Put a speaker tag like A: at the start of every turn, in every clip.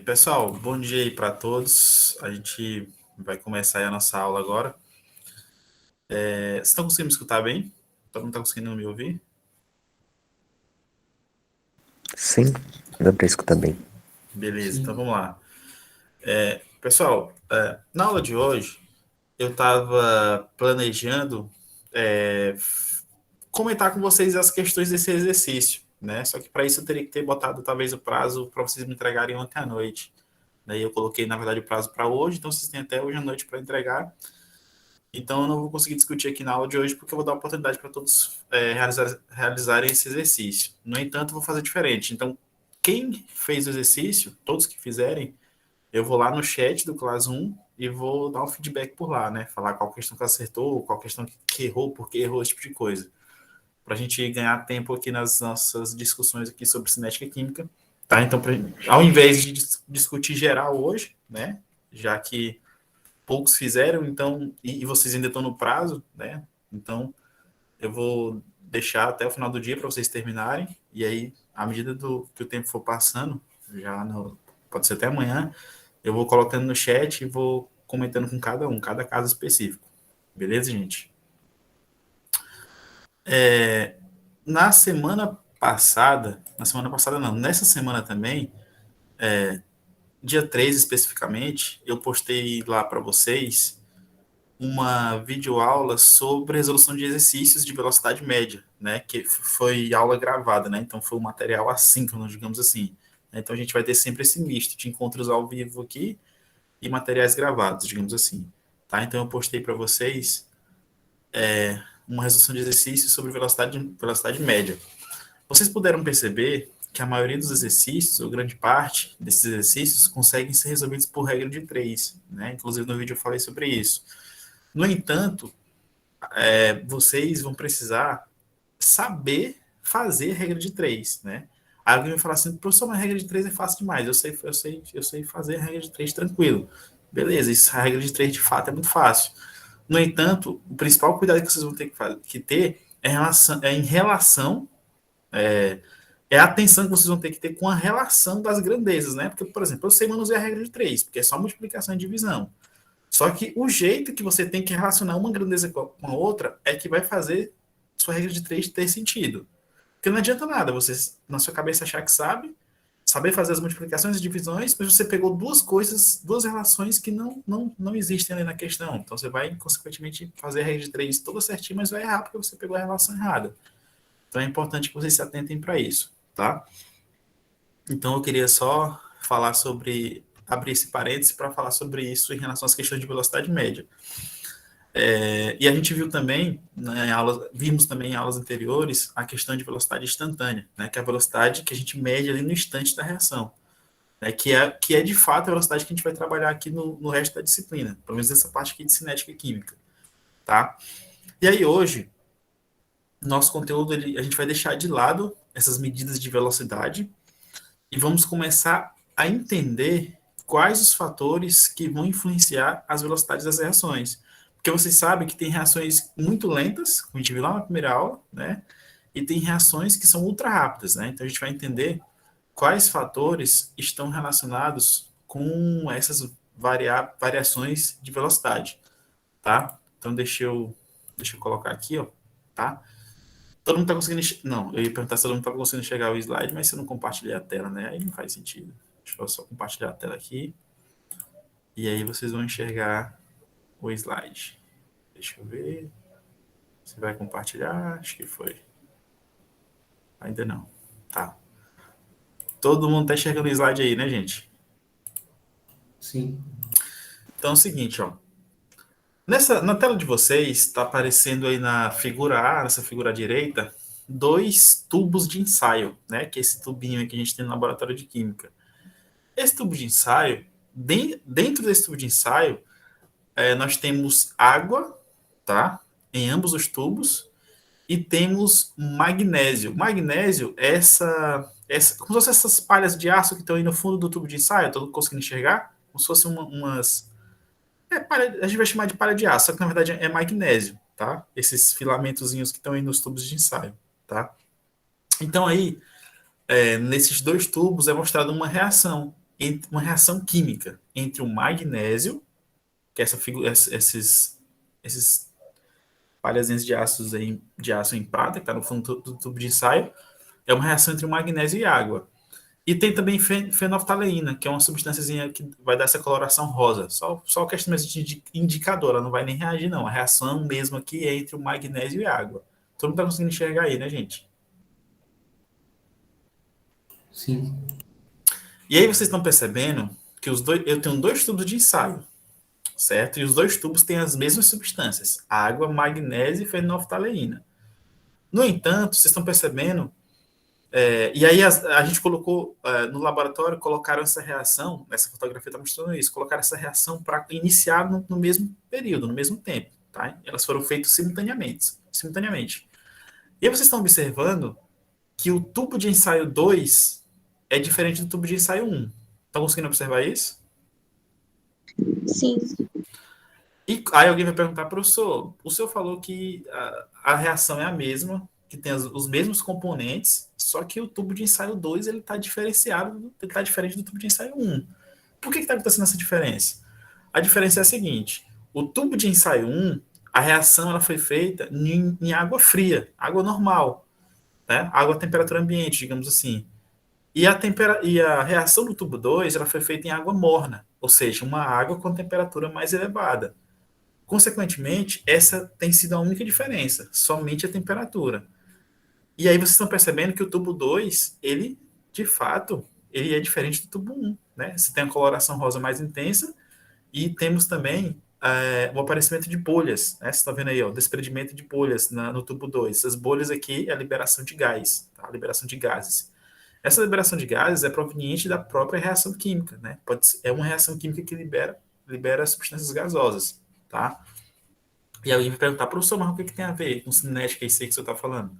A: Pessoal, bom dia aí para todos. A gente vai começar aí a nossa aula agora. Vocês estão conseguindo me escutar bem? Todo mundo está conseguindo me ouvir?
B: Sim, dá pra escutar bem.
A: Beleza, então
C: Sim.
A: vamos lá. Pessoal, na aula de hoje, eu estava planejando comentar com vocês as questões desse exercício, né? Só que para isso eu teria que ter botado talvez o prazo para vocês me entregarem ontem à noite. Daí eu coloquei, na verdade, o prazo para hoje, então vocês têm até hoje à noite para entregar. Então, eu não vou conseguir discutir aqui na aula de hoje, porque eu vou dar oportunidade para todos realizarem esse exercício. No entanto, eu vou fazer diferente. Então, quem fez o exercício, todos que fizerem, eu vou lá no chat do Class 1 e vou dar um feedback por lá, né? Falar qual questão que acertou, qual questão que errou, por que errou, esse tipo de coisa. Para a gente ganhar tempo aqui nas nossas discussões aqui sobre cinética e química. Tá? Então, ao invés de discutir geral hoje, né? Já que poucos fizeram, então, e vocês ainda estão no prazo, né? Então, eu vou deixar até o final do dia para vocês terminarem, e aí, à medida que o tempo for passando, pode ser até amanhã, eu vou colocando no chat e vou comentando com cada um, cada caso específico. Beleza, gente? Na semana passada não, nessa semana também, dia 3 especificamente, eu postei lá para vocês uma videoaula sobre resolução de exercícios de velocidade média, né? Que foi aula gravada, né? Então foi um material assíncrono, digamos assim. Então a gente vai ter sempre esse misto de encontros ao vivo aqui e materiais gravados, digamos assim. Tá? Então eu postei para vocês uma resolução de exercícios sobre velocidade média. Vocês puderam perceber que a maioria dos exercícios, ou grande parte desses exercícios, conseguem ser resolvidos por regra de três, né? Inclusive no vídeo eu falei sobre isso. No entanto, vocês vão precisar saber fazer regra de três, né? Aí alguém vai falar assim, professor, uma regra de três é fácil demais, eu sei fazer a regra de três tranquilo. Beleza, isso, a regra de três de fato é muito fácil. No entanto, o principal cuidado que vocês vão ter que ter é a atenção que vocês vão ter que ter com a relação das grandezas, né? Porque, por exemplo, eu sei manusear a regra de três, porque é só multiplicação e divisão. Só que o jeito que você tem que relacionar uma grandeza com a outra é que vai fazer sua regra de três ter sentido. Porque não adianta nada você, na sua cabeça, achar que sabe, saber fazer as multiplicações e divisões, mas você pegou duas coisas, duas relações que não existem ali na questão. Então você vai, consequentemente, fazer a regra de três toda certinha, mas vai errar porque você pegou a relação errada. Então é importante que vocês se atentem para isso, tá? Então eu queria só falar sobre, abrir esse parênteses para falar sobre isso em relação às questões de velocidade média. E a gente viu também, né, vimos também em aulas anteriores, a questão de velocidade instantânea, né, que é a velocidade que a gente mede ali no instante da reação, né, que é de fato a velocidade que a gente vai trabalhar aqui no resto da disciplina, pelo menos essa parte aqui de cinética e química, tá? E aí hoje, nosso conteúdo, a gente vai deixar de lado essas medidas de velocidade e vamos começar a entender quais os fatores que vão influenciar as velocidades das reações. Porque vocês sabem que tem reações muito lentas, como a gente viu lá na primeira aula, né? E tem reações que são ultra rápidas, né? Então a gente vai entender quais fatores estão relacionados com essas variações de velocidade, tá? Então deixa eu colocar aqui, ó, tá? Todo mundo tá conseguindo. Não, eu ia perguntar se todo mundo tá conseguindo enxergar o slide, mas se eu não compartilhar a tela, né? Aí não faz sentido. Deixa eu só compartilhar a tela aqui. E aí vocês vão enxergar o slide. Deixa eu ver. Você vai compartilhar? Acho que foi. Ainda não. Tá. Todo mundo tá enxergando o slide aí, né, gente?
C: Sim.
A: Então é o seguinte, ó. Na tela de vocês, está aparecendo aí na figura A, nessa figura à direita, dois tubos de ensaio, né? Que é esse tubinho aí que a gente tem no laboratório de química. Esse tubo de ensaio, dentro desse tubo de ensaio, nós temos água, tá? Em ambos os tubos, e temos magnésio. Magnésio é como se fossem essas palhas de aço que estão aí no fundo do tubo de ensaio, estou conseguindo enxergar? Como se fossem umas. A gente vai chamar de palha de aço, só que na verdade é magnésio, tá? Esses filamentozinhos que estão aí nos tubos de ensaio, tá? Então aí, nesses dois tubos é mostrada uma reação, uma reação química entre o magnésio, que é esses palhazinhos de ácidos aí, de aço em prata, que está no fundo do tubo de ensaio, é uma reação entre o magnésio e água. E tem também fenolftaleína, que é uma substância que vai dar essa coloração rosa. Só questão de indicador, ela não vai nem reagir, não. A reação mesmo aqui é entre o magnésio e a água. Todo mundo está conseguindo enxergar aí, né, gente?
C: Sim.
A: E aí vocês estão percebendo que eu tenho dois tubos de ensaio, certo? E os dois tubos têm as mesmas substâncias, água, magnésio e fenolftaleína. No entanto, vocês estão percebendo, e aí a gente colocou no laboratório, colocaram essa reação, essa fotografia está mostrando isso, colocaram essa reação para iniciar no mesmo período, no mesmo tempo, tá? Elas foram feitas simultaneamente. E aí vocês estão observando que o tubo de ensaio 2 é diferente do tubo de ensaio 1. Estão conseguindo observar isso?
D: Sim.
A: E aí alguém vai perguntar, professor, o senhor falou que a reação é a mesma, que tem os mesmos componentes, só que o tubo de ensaio 2 ele está diferenciado, ele está diferente do tubo de ensaio 1. Por que está acontecendo essa diferença? A diferença é a seguinte, o tubo de ensaio 1, a reação ela foi feita em água fria, água normal, né? Água a temperatura ambiente, digamos assim. E a reação do tubo 2 ela foi feita em água morna, ou seja, uma água com temperatura mais elevada. Consequentemente, essa tem sido a única diferença, somente a temperatura. E aí vocês estão percebendo que o tubo 2, ele, de fato, ele é diferente do tubo 1, né? Você tem a coloração rosa mais intensa e temos também o aparecimento de bolhas, né? Você está vendo aí, ó, o desprendimento de bolhas no tubo 2. Essas bolhas aqui é a liberação de gás, tá? A liberação de gases. Essa liberação de gases é proveniente da própria reação química, né? É uma reação química que libera substâncias gasosas, tá? E alguém vai perguntar, professor, mas o que tem a ver com cinética isso aí que você está falando?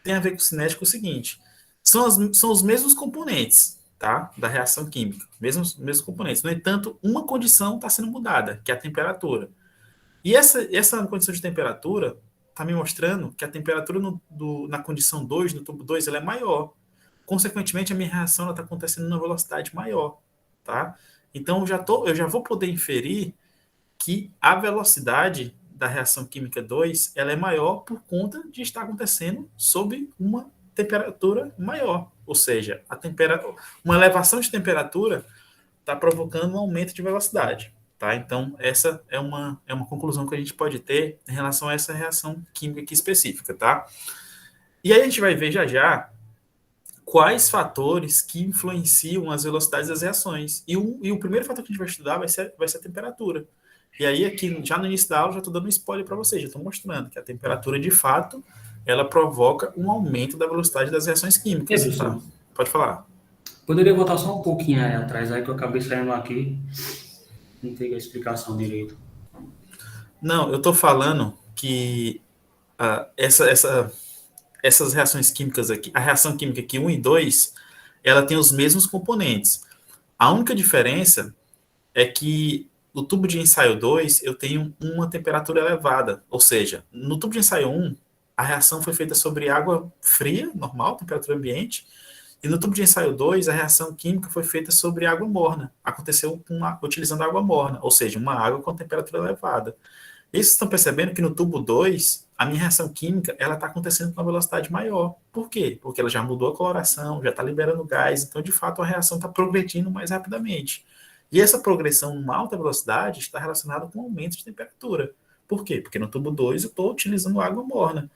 A: Tem a ver com cinética o seguinte, são os mesmos componentes, tá? Da reação química, mesmos componentes. No entanto, uma condição está sendo mudada, que é a temperatura. E essa condição de temperatura está me mostrando que a temperatura na condição 2, no tubo 2, ela é maior. Consequentemente, a minha reação está acontecendo numa velocidade maior, tá? Então, eu já vou poder inferir que a velocidade da reação química 2 ela é maior por conta de estar acontecendo sob uma temperatura maior. Ou seja, uma elevação de temperatura está provocando um aumento de velocidade. Tá? Então, essa é uma conclusão que a gente pode ter em relação a essa reação química aqui específica. Tá? E aí a gente vai ver já quais fatores que influenciam as velocidades das reações. E o primeiro fator que a gente vai estudar vai ser a temperatura. E aí, aqui, já no início da aula, já estou dando um spoiler para vocês, já estou mostrando que a temperatura, de fato, ela provoca um aumento da velocidade das reações químicas. Tá? Pode falar.
C: Poderia voltar só um pouquinho aí atrás, aí que eu acabei saindo aqui, não tem a explicação direito.
A: Não, eu estou falando que essas reações químicas aqui, a reação química aqui 1 e 2, ela tem os mesmos componentes. A única diferença é que no tubo de ensaio 2, eu tenho uma temperatura elevada. Ou seja, no tubo de ensaio 1, a reação foi feita sobre água fria, normal, temperatura ambiente, e no tubo de ensaio 2, a reação química foi feita sobre água morna. Aconteceu utilizando água morna, ou seja, uma água com temperatura elevada. E vocês estão percebendo que no tubo 2, a minha reação química ela está acontecendo com uma velocidade maior. Por quê? Porque ela já mudou a coloração, já está liberando gás, então, de fato, a reação está progredindo mais rapidamente. E essa progressão numa alta velocidade está relacionada com o aumento de temperatura. Por quê? Porque no tubo 2 eu estou utilizando água morna.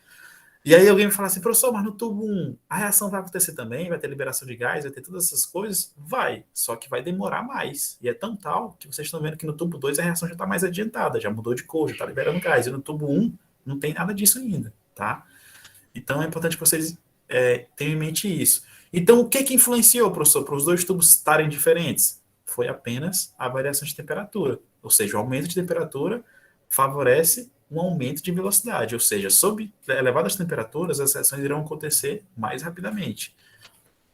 A: E aí alguém vai falar assim, professor, mas no tubo 1 a reação vai acontecer também? Vai ter liberação de gás, vai ter todas essas coisas? Vai, só que vai demorar mais. E é tão tal que vocês estão vendo que no tubo 2 a reação já está mais adiantada, já mudou de cor, já está liberando gás. E no tubo 1 não tem nada disso ainda, tá? Então é importante que vocês tenham em mente isso. Então o que influenciou, professor, para os dois tubos estarem diferentes? Foi apenas a variação de temperatura. Ou seja, o aumento de temperatura favorece um aumento de velocidade. Ou seja, sob elevadas temperaturas, as reações irão acontecer mais rapidamente.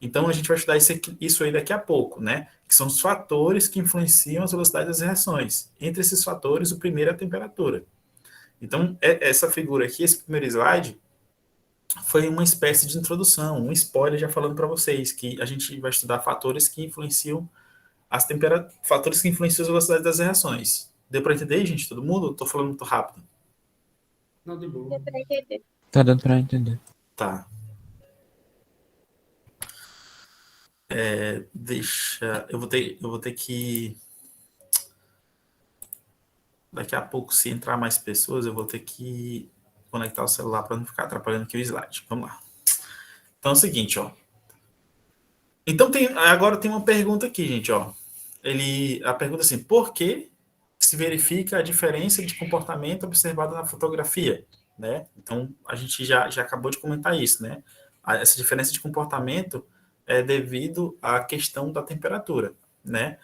A: Então, a gente vai estudar isso aí daqui a pouco, né? Que são os fatores que influenciam as velocidades das reações. Entre esses fatores, o primeiro é a temperatura. Então, essa figura aqui, esse primeiro slide, foi uma espécie de introdução, um spoiler já falando para vocês que a gente vai estudar fatores que influenciam fatores que influenciam a velocidade das reações. Deu para entender, gente? Todo mundo? Estou falando muito rápido.
C: Não, de boa.
D: Deu pra entender.
B: Tá dando pra entender.
A: Tá. Deixa. Eu vou ter que. Daqui a pouco, se entrar mais pessoas, eu vou ter que conectar o celular para não ficar atrapalhando aqui o slide. Vamos lá. Então é o seguinte, ó. Então agora tem uma pergunta aqui, gente, ó. A pergunta é assim, por que se verifica a diferença de comportamento observada na fotografia, né? Então a gente já acabou de comentar isso, né? Essa diferença de comportamento é devido à questão da temperatura, né?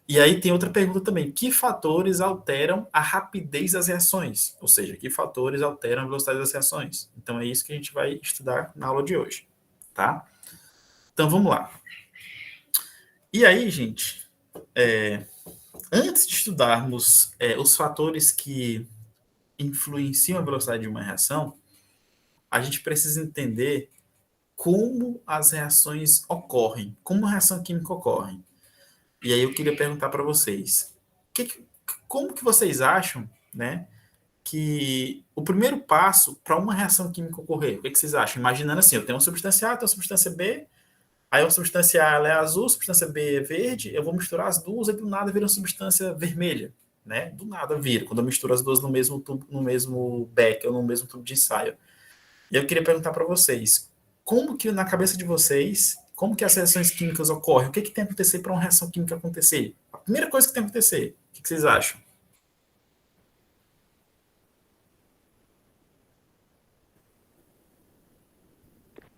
A: E aí tem outra pergunta também, que fatores alteram a rapidez das reações? Ou seja, que fatores alteram a velocidade das reações? Então é isso que a gente vai estudar na aula de hoje, tá? Então vamos lá. E aí, gente, antes de estudarmos os fatores que influenciam a velocidade de uma reação, a gente precisa entender como as reações ocorrem, como a reação química ocorre. E aí eu queria perguntar para vocês, como que vocês acham, né, que o primeiro passo para uma reação química ocorrer, o que vocês acham? Imaginando assim, eu tenho uma substância A, tenho uma substância B, aí a substância A ela é azul, a substância B é verde, eu vou misturar as duas e do nada vira uma substância vermelha, né? Do nada vira, quando eu misturo as duas no mesmo tubo, no mesmo beck ou no mesmo tubo de ensaio. E eu queria perguntar para vocês, como que na cabeça de vocês, como que as reações químicas ocorrem? O que tem que acontecer para uma reação química acontecer? A primeira coisa que tem que acontecer, o que vocês acham?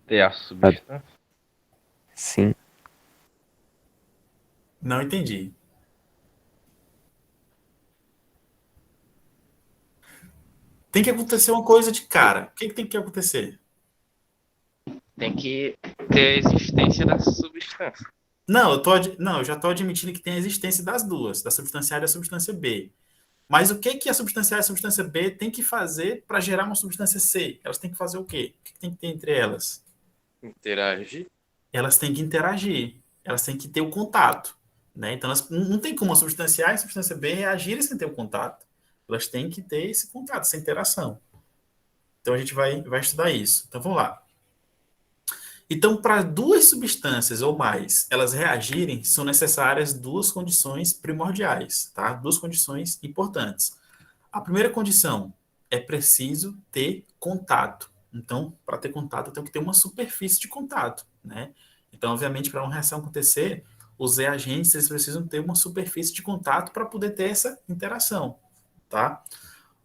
E: Ter a substância?
B: Sim.
A: Não entendi. Tem que acontecer uma coisa de cara. O que tem que acontecer?
E: Tem que ter a existência da substância.
A: Não, eu já estou admitindo que tem a existência das duas, da substância A e da substância B. Mas o que a substância A e a substância B tem que fazer para gerar uma substância C? Elas têm que fazer o quê? O que tem que ter entre elas?
E: Interagir.
A: Elas têm que interagir, elas têm que ter o contato, né? Então, não tem como a substância A e a substância B reagirem sem ter o contato. Elas têm que ter esse contato, essa interação. Então, a gente vai estudar isso. Então, vamos lá. Então, para duas substâncias ou mais elas reagirem, são necessárias duas condições primordiais, tá? Duas condições importantes. A primeira condição é preciso ter contato. Então, para ter contato, eu tenho que ter uma superfície de contato, né? Então, obviamente, para uma reação acontecer, os reagentes eles precisam ter uma superfície de contato para poder ter essa interação, tá?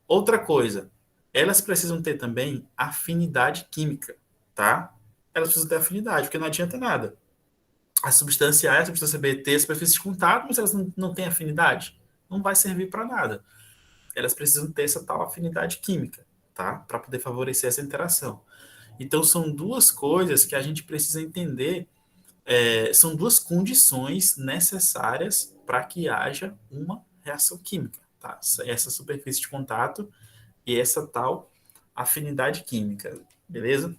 A: Outra coisa, elas precisam ter também afinidade química, tá? Elas precisam ter afinidade, porque não adianta nada. A substância A e a substância B ter a superfície de contato, mas elas não têm afinidade. Não vai servir para nada. Elas precisam ter essa tal afinidade química, tá? Para poder favorecer essa interação. Então, são duas coisas que a gente precisa entender, são duas condições necessárias para que haja uma reação química, tá? Essa superfície de contato e essa tal afinidade química, beleza?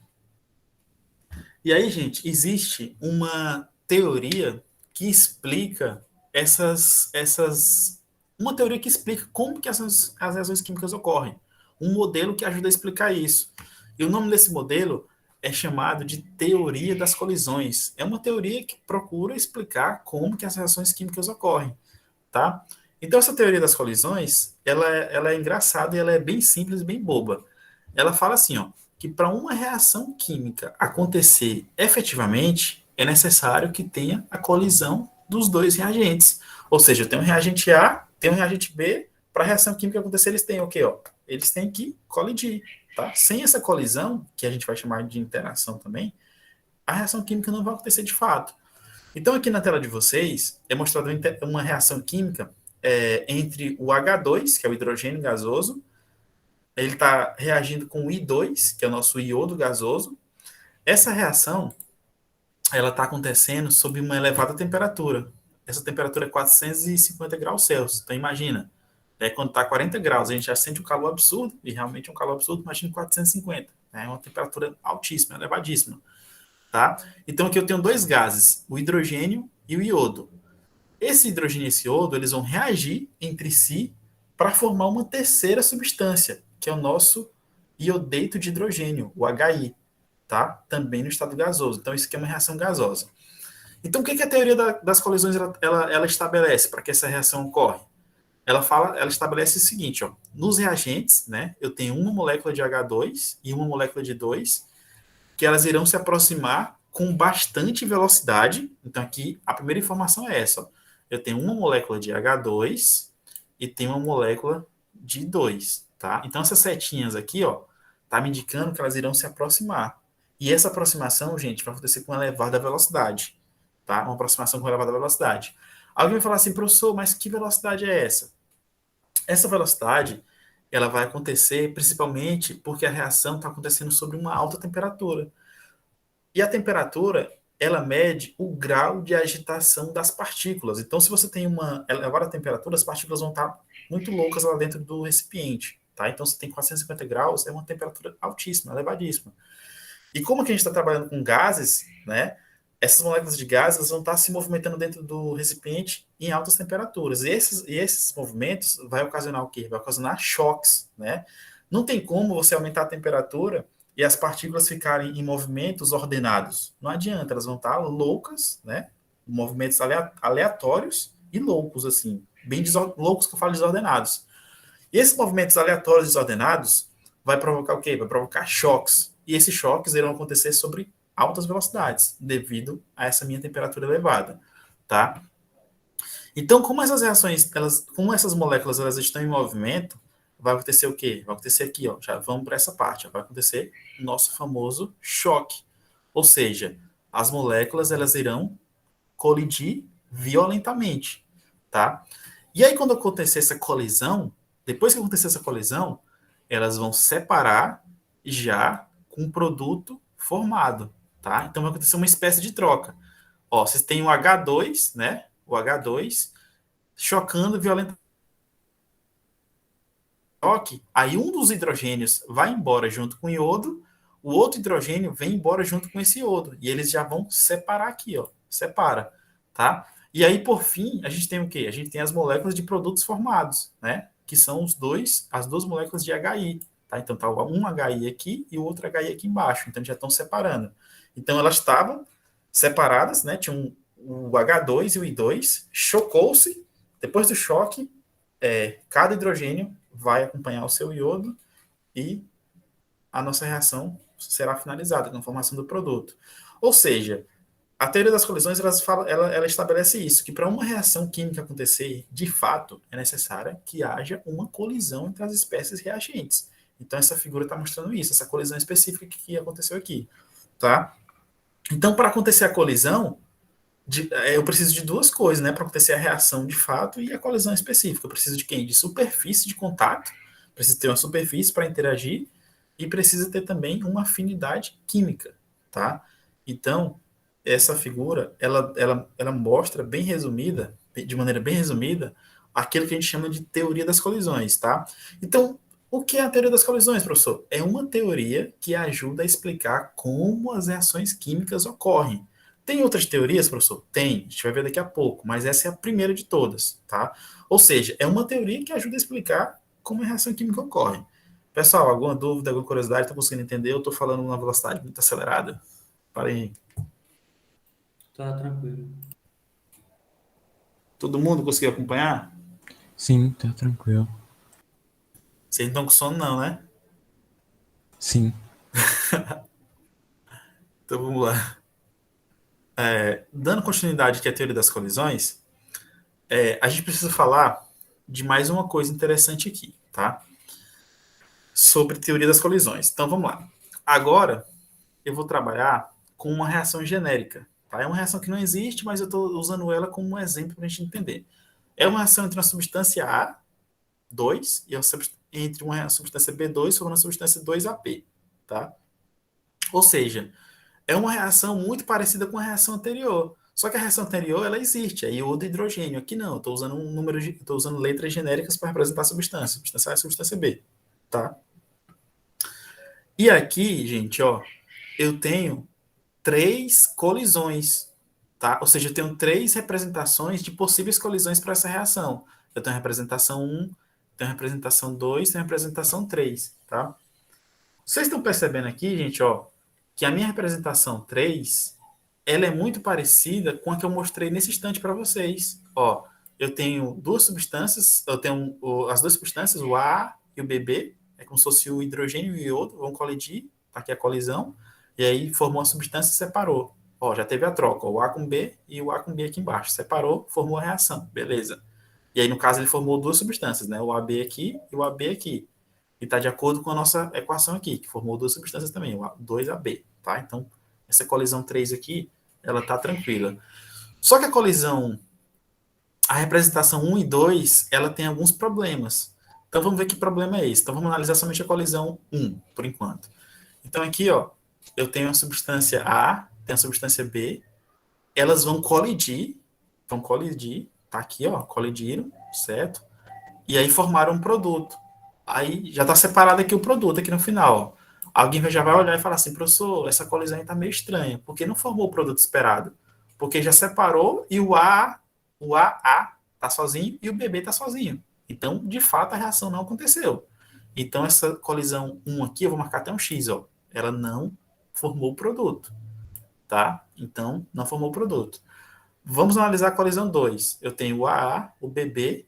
A: E aí, gente, existe uma teoria que explica uma teoria que explica como que as reações químicas ocorrem. Um modelo que ajuda a explicar isso. E o nome desse modelo é chamado de teoria das colisões. É uma teoria que procura explicar como que as reações químicas ocorrem, tá? Então, essa teoria das colisões, ela é engraçada e ela é bem simples, bem boba. Ela fala assim, ó, que para uma reação química acontecer efetivamente, é necessário que tenha a colisão dos dois reagentes. Ou seja, tem um reagente A, tem um reagente B, para a reação química acontecer, eles têm o quê? Ó? Eles têm que colidir. Tá? Sem essa colisão, que a gente vai chamar de interação também, a reação química não vai acontecer de fato. Então, aqui na tela de vocês, é mostrada uma reação química entre o H2, que é o hidrogênio gasoso, ele está reagindo com o I2, que é o nosso iodo gasoso. Essa reação, ela está acontecendo sob uma elevada temperatura. Essa temperatura é 450 graus Celsius. Então, imagina, quando está 40 graus, a gente já sente um calor absurdo, e realmente é um calor absurdo, imagina 450. É uma temperatura altíssima, elevadíssima. Tá? Então, aqui eu tenho dois gases, o hidrogênio e o iodo. Esse hidrogênio e esse iodo, eles vão reagir entre si para formar uma terceira substância, que é o nosso iodeto de hidrogênio, o HI, tá? Também no estado gasoso. Então, isso aqui é uma reação gasosa. Então, o que a teoria das colisões ela estabelece para que essa reação ocorra? Ela estabelece o seguinte, ó, nos reagentes, né, eu tenho uma molécula de H2 e uma molécula de 2, que elas irão se aproximar com bastante velocidade. Então, aqui, a primeira informação é essa, ó. Eu tenho uma molécula de H2 e tenho uma molécula de 2, tá? Então, essas setinhas aqui, ó, tá me indicando que elas irão se aproximar. E essa aproximação, gente, vai acontecer com elevada velocidade, tá? Uma aproximação com elevada velocidade. Alguém vai falar assim, professor, mas que velocidade é essa? Essa velocidade, ela vai acontecer principalmente porque a reação está acontecendo sobre uma alta temperatura. E a temperatura, ela mede o grau de agitação das partículas. Então, se você tem uma elevada temperatura, as partículas vão estar muito loucas lá dentro do recipiente, tá? Então, se tem 450 graus, é uma temperatura altíssima, elevadíssima. E como que a gente está trabalhando com gases, né? Essas moléculas de gases vão estar se movimentando dentro do recipiente em altas temperaturas. E esses movimentos vai ocasionar o quê? Vai ocasionar choques, né? Não tem como você aumentar a temperatura e as partículas ficarem em movimentos ordenados. Não adianta, elas vão estar loucas, né? Movimentos aleatórios e loucos, assim. Bem loucos que eu falo desordenados. E esses movimentos aleatórios e desordenados vai provocar o quê? Vai provocar choques. E esses choques irão acontecer sobre altas velocidades, devido a essa minha temperatura elevada, tá? Então, como essas reações, como essas moléculas elas estão em movimento, vai acontecer o quê? Vai acontecer aqui, ó, já vamos para essa parte, ó, vai acontecer o nosso famoso choque. Ou seja, as moléculas elas irão colidir violentamente, tá? E aí, quando acontecer essa colisão, depois que acontecer essa colisão, elas vão separar já com um produto formado, tá? Então vai acontecer uma espécie de troca. Ó, vocês têm o H2, né? O H2 chocando violentamente. Aí um dos hidrogênios vai embora junto com o iodo, o outro hidrogênio vem embora junto com esse iodo. E eles já vão separar aqui, ó. Separa, tá? E aí, por fim, a gente tem o quê? A gente tem as moléculas de produtos formados, né? Que são as duas moléculas de HI. Tá? Então, tá um HI aqui e o outro HI aqui embaixo. Então, já estão separando. Então, elas estavam separadas, né? Tinha o H2 e o I2, chocou-se. Depois do choque, cada hidrogênio vai acompanhar o seu iodo e a nossa reação será finalizada com a formação do produto. Ou seja, a teoria das colisões ela estabelece isso, que para uma reação química acontecer, de fato, é necessária que haja uma colisão entre as espécies reagentes. Então, essa figura está mostrando isso, essa colisão específica que aconteceu aqui. Tá? Então, para acontecer a colisão, eu preciso de duas coisas, né? Para acontecer a reação de fato e a colisão específica. Eu preciso de quem? De superfície de contato, preciso ter uma superfície para interagir e precisa ter também uma afinidade química. Tá? Então, essa figura, ela mostra bem resumida, de maneira bem resumida, aquilo que a gente chama de teoria das colisões, tá? Então, o que é a teoria das colisões, professor? É uma teoria que ajuda a explicar como as reações químicas ocorrem. Tem outras teorias, professor? Tem, a gente vai ver daqui a pouco, mas essa é a primeira de todas, tá? Ou seja, é uma teoria que ajuda a explicar como a reação química ocorre. Pessoal, alguma dúvida, alguma curiosidade, está conseguindo entender? Eu estou falando numa velocidade muito acelerada? Parem.
C: Tá tranquilo.
A: Todo mundo conseguiu acompanhar?
B: Sim, tá tranquilo.
A: Vocês não estão com sono, não, né?
B: Sim.
A: Então vamos lá. Dando continuidade aqui à teoria das colisões, a gente precisa falar de mais uma coisa interessante aqui, tá? Sobre teoria das colisões. Então vamos lá. Agora eu vou trabalhar com uma reação genérica. Tá? É uma reação que não existe, mas eu estou usando ela como um exemplo para a gente entender. É uma reação entre uma substância A2 e entre uma substância B2 sobre uma substância 2AP. Tá? Ou seja, é uma reação muito parecida com a reação anterior. Só que a reação anterior, ela existe, é iodo e hidrogênio. Aqui não, eu estou usando letras genéricas para representar a substância. Substância A e substância B. Tá? E aqui, gente, ó, eu tenho 3 colisões, tá? Ou seja, eu tenho 3 representações de possíveis colisões para essa reação. Eu tenho a representação 1, tenho a representação 2, tenho a representação 3, tá? Vocês estão percebendo aqui, gente, ó, que a minha representação 3, ela é muito parecida com a que eu mostrei nesse instante para vocês. Ó, eu tenho duas substâncias, eu tenho as duas substâncias, o A e o BB, é como se fosse o hidrogênio e o iodo, vão colidir, tá aqui a colisão, e aí formou a substância e separou. Ó, já teve a troca, o A com B e o A com B aqui embaixo. Separou, formou a reação, beleza. E aí, no caso, ele formou duas substâncias, né? O AB aqui e o AB aqui. E está de acordo com a nossa equação aqui, que formou duas substâncias também, o 2AB, tá? Então, essa colisão 3 aqui, ela tá tranquila. Só que a colisão, a representação 1 e 2, ela tem alguns problemas. Então, vamos ver que problema é esse. Então, vamos analisar somente a colisão 1, por enquanto. Então, aqui, ó, eu tenho a substância A, tenho a substância B, elas vão colidir, tá aqui, ó, colidiram, certo? E aí formaram um produto. Aí já está separado aqui o produto, aqui no final. Ó. Alguém já vai olhar e falar assim, professor, essa colisão aí está meio estranha, porque não formou o produto esperado. Porque já separou e o AA está sozinho e o BB está sozinho. Então, de fato, a reação não aconteceu. Então, essa colisão 1 aqui, eu vou marcar até um X, ó. Ela não formou o produto. Tá? Então, não formou o produto. Vamos analisar a colisão 2. Eu tenho o AA, o BB,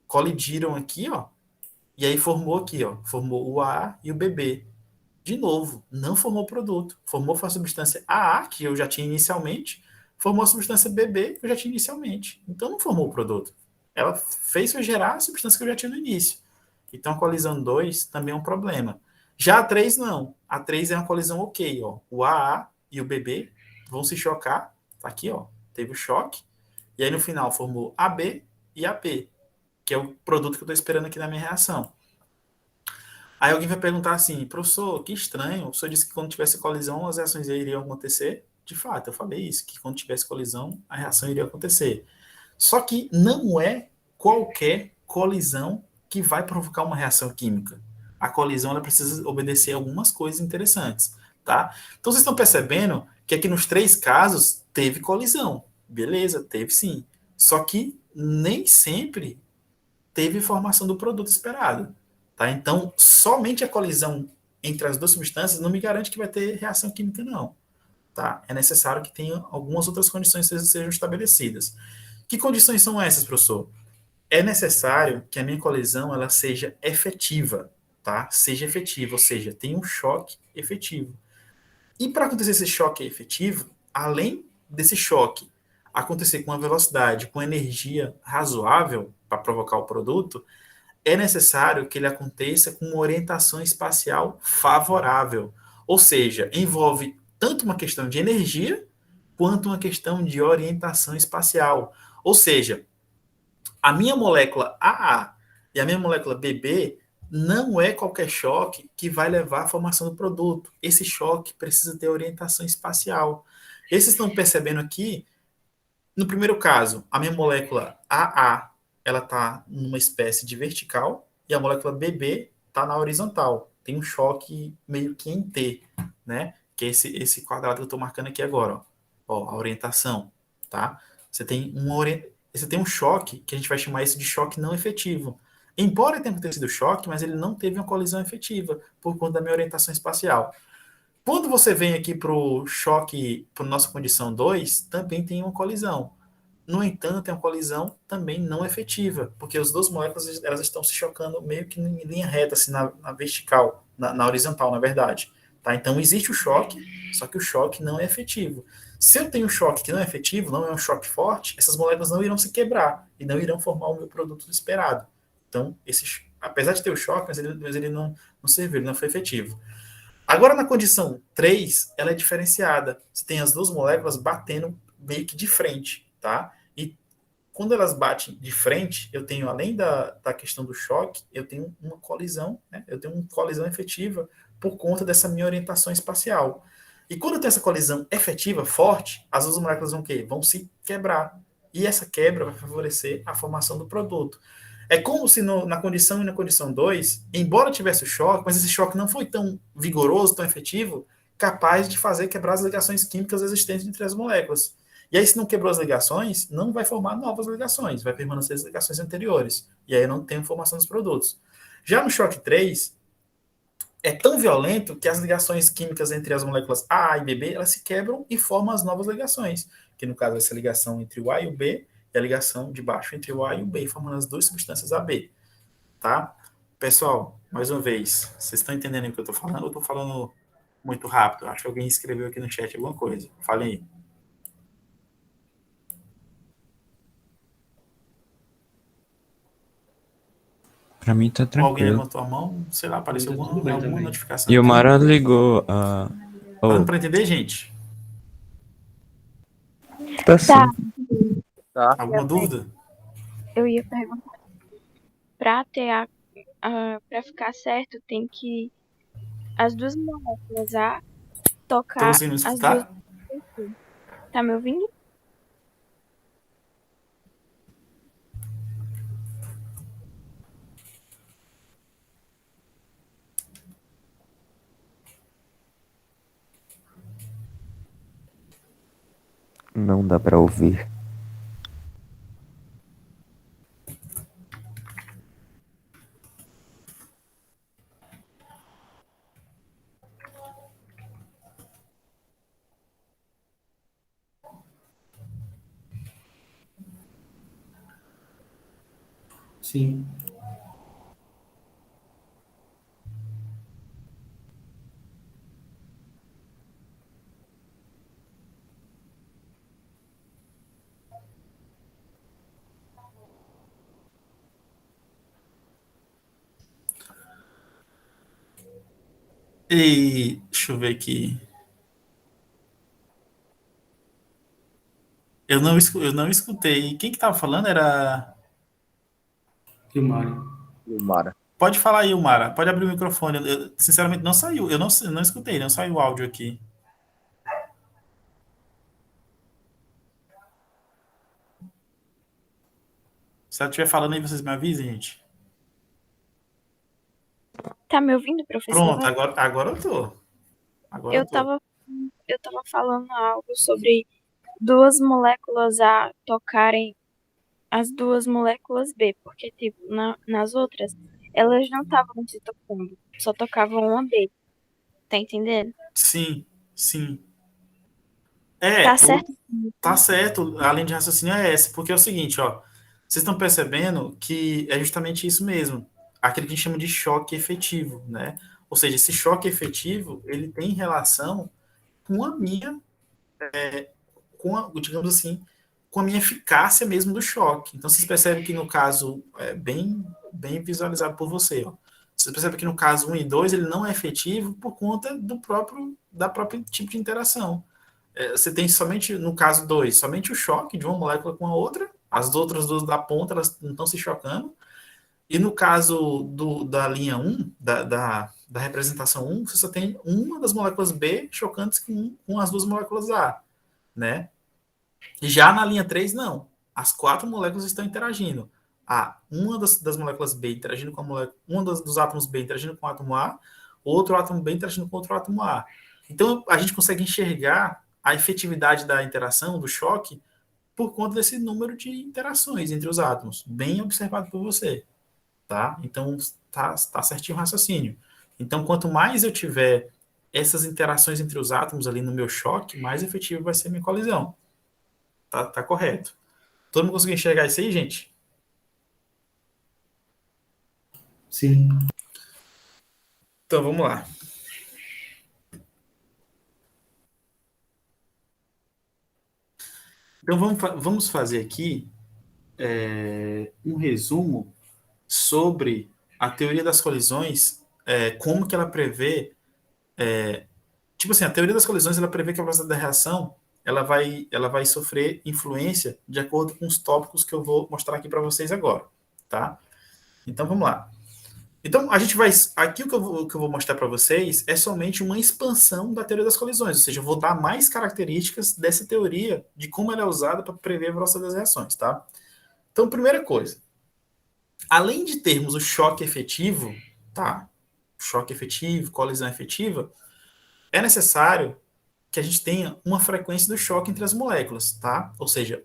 A: colidiram aqui, ó. E aí formou aqui, ó. Formou o AA e o BB. De novo, não formou o produto. Formou a substância AA, que eu já tinha inicialmente. Formou a substância BB, que eu já tinha inicialmente. Então, não formou o produto. Ela fez eu gerar a substância que eu já tinha no início. Então, a colisão 2 também é um problema. Já a 3, não. A 3 é uma colisão ok, ó. O AA e o BB vão se chocar. Tá aqui, ó. Teve o choque. E aí, no final, formou AB e AP, que é o produto que eu estou esperando aqui na minha reação. Aí alguém vai perguntar assim, professor, que estranho, o senhor disse que quando tivesse colisão as reações iriam acontecer. De fato, eu falei isso, que quando tivesse colisão a reação iria acontecer. Só que não é qualquer colisão que vai provocar uma reação química. A colisão ela precisa obedecer a algumas coisas interessantes, tá? Então vocês estão percebendo que aqui nos 3 casos teve colisão. Beleza, teve sim. Só que nem sempre teve formação do produto esperado. Tá? Então, somente a colisão entre as duas substâncias não me garante que vai ter reação química, não. Tá? É necessário que tenha algumas outras condições que sejam estabelecidas. Que condições são essas, professor? É necessário que a minha colisão ela seja efetiva, tá? Seja efetiva, ou seja, tenha um choque efetivo. E para acontecer esse choque efetivo, além desse choque acontecer com uma velocidade, com energia razoável para provocar o produto, é necessário que ele aconteça com uma orientação espacial favorável. Ou seja, envolve tanto uma questão de energia quanto uma questão de orientação espacial. Ou seja, a minha molécula AA e a minha molécula BB não é qualquer choque que vai levar à formação do produto. Esse choque precisa ter orientação espacial. E vocês estão percebendo aqui, no primeiro caso, a minha molécula AA ela está numa espécie de vertical e a molécula BB está na horizontal. Tem um choque meio que em T, né? Que é esse quadrado que eu estou marcando aqui agora. Ó, a orientação, tá? Você tem um choque que a gente vai chamar isso de choque não efetivo. Embora tenha acontecido choque, mas ele não teve uma colisão efetiva por conta da minha orientação espacial. Quando você vem aqui para o choque, para a nossa condição 2, também tem uma colisão. No entanto, é uma colisão também não efetiva, porque as duas moléculas elas estão se chocando meio que em linha reta, assim, na vertical, na horizontal, na verdade. Tá? Então, existe o choque, só que o choque não é efetivo. Se eu tenho um choque que não é efetivo, não é um choque forte, essas moléculas não irão se quebrar e não irão formar o meu produto esperado. Então, apesar de ter o choque, mas ele não serviu, ele não foi efetivo. Agora, na condição 3, ela é diferenciada. Você tem as duas moléculas batendo meio que de frente, tá? E quando elas batem de frente, eu tenho, além da questão do choque, eu tenho uma colisão, né? Eu tenho uma colisão efetiva por conta dessa minha orientação espacial. E quando eu tenho essa colisão efetiva, forte, as duas moléculas vão o quê? Vão se quebrar. E essa quebra vai favorecer a formação do produto. É como se na condição 1 e na condição 2, embora tivesse o choque, mas esse choque não foi tão vigoroso, tão efetivo, capaz de fazer quebrar as ligações químicas existentes entre as moléculas. E aí, se não quebrou as ligações, não vai formar novas ligações, vai permanecer as ligações anteriores. E aí não tem formação dos produtos. Já no choque 3, é tão violento que as ligações químicas entre as moléculas A e BB, elas se quebram e formam as novas ligações, que no caso é essa ligação entre o A e o B, e a ligação de baixo entre o A e o B, formando as duas substâncias AB, tá? Pessoal, mais uma vez, vocês estão entendendo o que eu estou falando? Eu estou falando muito rápido? Acho que alguém escreveu aqui no chat alguma coisa. Falem aí.
B: Pra mim tá
A: Alguém
B: tranquilo.
A: levantou a mão, sei lá, apareceu
C: Tá tudo
A: alguma,
C: bem
A: alguma
C: também.
A: notificação
B: E o
A: aqui.
B: Mara ligou.
A: Tá
B: Oh,
A: dando para entender, gente?
B: tá sim.
D: Tá.
A: Alguma dúvida?
D: Eu ia perguntar. Pra ter pra ficar certo, tem que as duas moléculas A
A: Estão
D: tocar
A: conseguindo me
D: as duas.
A: escutar?
D: Tá me ouvindo?
F: Não dá pra ouvir.
C: Sim.
A: E deixa eu ver aqui. Eu não escutei. Quem que tava falando era.
C: E o Mário?
F: Mara.
A: Pode falar aí, Mara. Pode abrir o microfone. Sinceramente, não saiu. Eu não escutei, não saiu o áudio aqui. Se ela estiver falando aí, vocês me avisem, gente.
D: Tá me ouvindo, professor?
A: Pronto, agora eu tô. Agora eu
D: Eu
A: tô.
D: tava, eu tava falando algo sobre duas moléculas A tocarem as duas moléculas B, porque, tipo, nas outras, elas não estavam se tocando, só tocavam uma B, tá entendendo?
A: Sim, sim.
D: Tá
A: É,
D: certo?
A: tá certo. A linha de raciocínio é essa, porque é o seguinte, ó. Vocês estão percebendo que é justamente isso mesmo. Aquilo que a gente chama de choque efetivo, né? Ou seja, esse choque efetivo, ele tem relação com a minha digamos assim, com a minha eficácia mesmo do choque. Então, vocês percebem que no caso, bem visualizado por você, ó. Você percebe que no caso 1 e 2 ele não é efetivo por conta da própria tipo de interação. Você tem somente, no caso 2 somente o choque de uma molécula com a outra, as outras duas da ponta, elas não estão se chocando, e no caso da linha um da representação um você só tem uma das moléculas B chocantes com as duas moléculas A, né? Já na linha 3 não. As quatro moléculas estão interagindo. Uma das moléculas B interagindo com a molécula, dos átomos B interagindo com o átomo A, outro átomo B interagindo com outro átomo A. Então, a gente consegue enxergar a efetividade da interação, do choque, por conta desse número de interações entre os átomos. Bem observado por você. Tá? Então, tá certinho o raciocínio. Então, quanto mais eu tiver essas interações entre os átomos ali no meu choque, mais efetivo vai ser a minha colisão. Tá correto. Todo mundo conseguiu enxergar isso aí, gente?
C: Sim.
A: Então, vamos lá. Então, vamos fazer aqui um resumo sobre a teoria das colisões, como que ela prevê... tipo assim, a teoria das colisões, ela prevê que a velocidade da reação ela vai sofrer influência de acordo com os tópicos que eu vou mostrar aqui para vocês agora, tá? Então, vamos lá. Então, a gente vai. Aqui o que eu vou mostrar para vocês é somente uma expansão da teoria das colisões, ou seja, eu vou dar mais características dessa teoria, de como ela é usada para prever a velocidade das reações, tá? Então, primeira coisa, além de termos o choque efetivo, tá? Choque efetivo, colisão efetiva, é necessário que a gente tenha uma frequência do choque entre as moléculas, tá? Ou seja,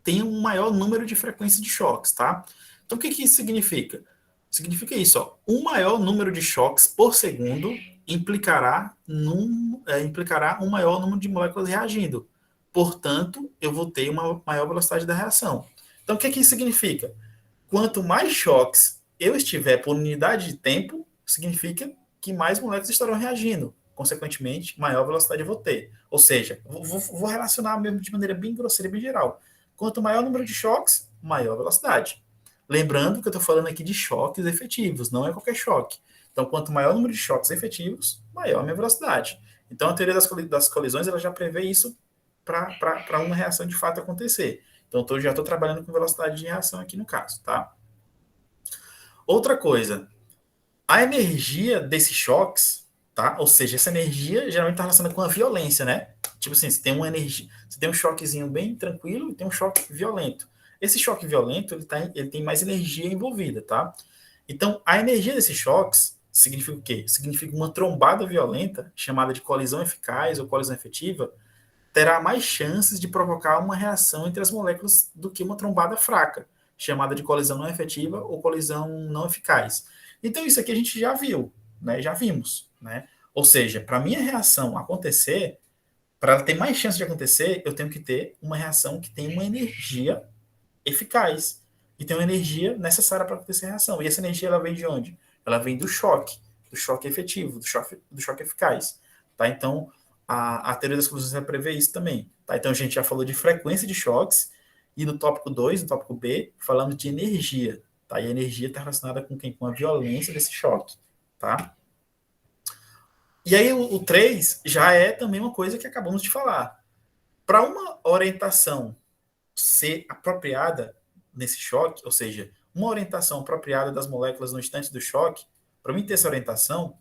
A: tenha um maior número de frequências de choques, tá? Então, o que que isso significa? Significa isso, ó. Um maior número de choques por segundo implicará um maior número de moléculas reagindo. Portanto, eu vou ter uma maior velocidade da reação. Então, o que que isso significa? Quanto mais choques eu estiver por unidade de tempo, significa que mais moléculas estarão reagindo. Consequentemente, maior velocidade eu vou ter. Ou seja, vou relacionar mesmo de maneira bem grosseira e bem geral. Quanto maior o número de choques, maior a velocidade. Lembrando que eu estou falando aqui de choques efetivos, não é qualquer choque. Então, quanto maior o número de choques efetivos, maior a minha velocidade. Então, a teoria das colisões ela já prevê isso para uma reação de fato acontecer. Então, já estou trabalhando com velocidade de reação aqui no caso, tá? Outra coisa, a energia desses choques, tá? Ou seja, essa energia geralmente está relacionada com a violência, né? Tipo assim, você tem uma energia, você tem um choquezinho bem tranquilo e tem um choque violento. Esse choque violento, ele tem mais energia envolvida, tá? Então, a energia desses choques significa o quê? Significa uma trombada violenta, chamada de colisão eficaz ou colisão efetiva, terá mais chances de provocar uma reação entre as moléculas do que uma trombada fraca, chamada de colisão não efetiva ou colisão não eficaz. Então, isso aqui a gente já viu, né? Já vimos, né? Ou seja, para a minha reação acontecer, para ela ter mais chance de acontecer, eu tenho que ter uma reação que tem uma energia eficaz e tem uma energia necessária para acontecer a reação. E essa energia ela vem de onde? Ela vem do choque efetivo, do choque eficaz. Tá? Então, a teoria das colisões vai prever isso também. Tá? Então, a gente já falou de frequência de choques e no tópico 2, no tópico B, falando de energia. Tá? E a energia está relacionada com quem? Com a violência desse choque. Tá? E aí, o 3 já é também uma coisa que acabamos de falar. Para uma orientação ser apropriada nesse choque, ou seja, uma orientação apropriada das moléculas no instante do choque, para mim ter essa orientação,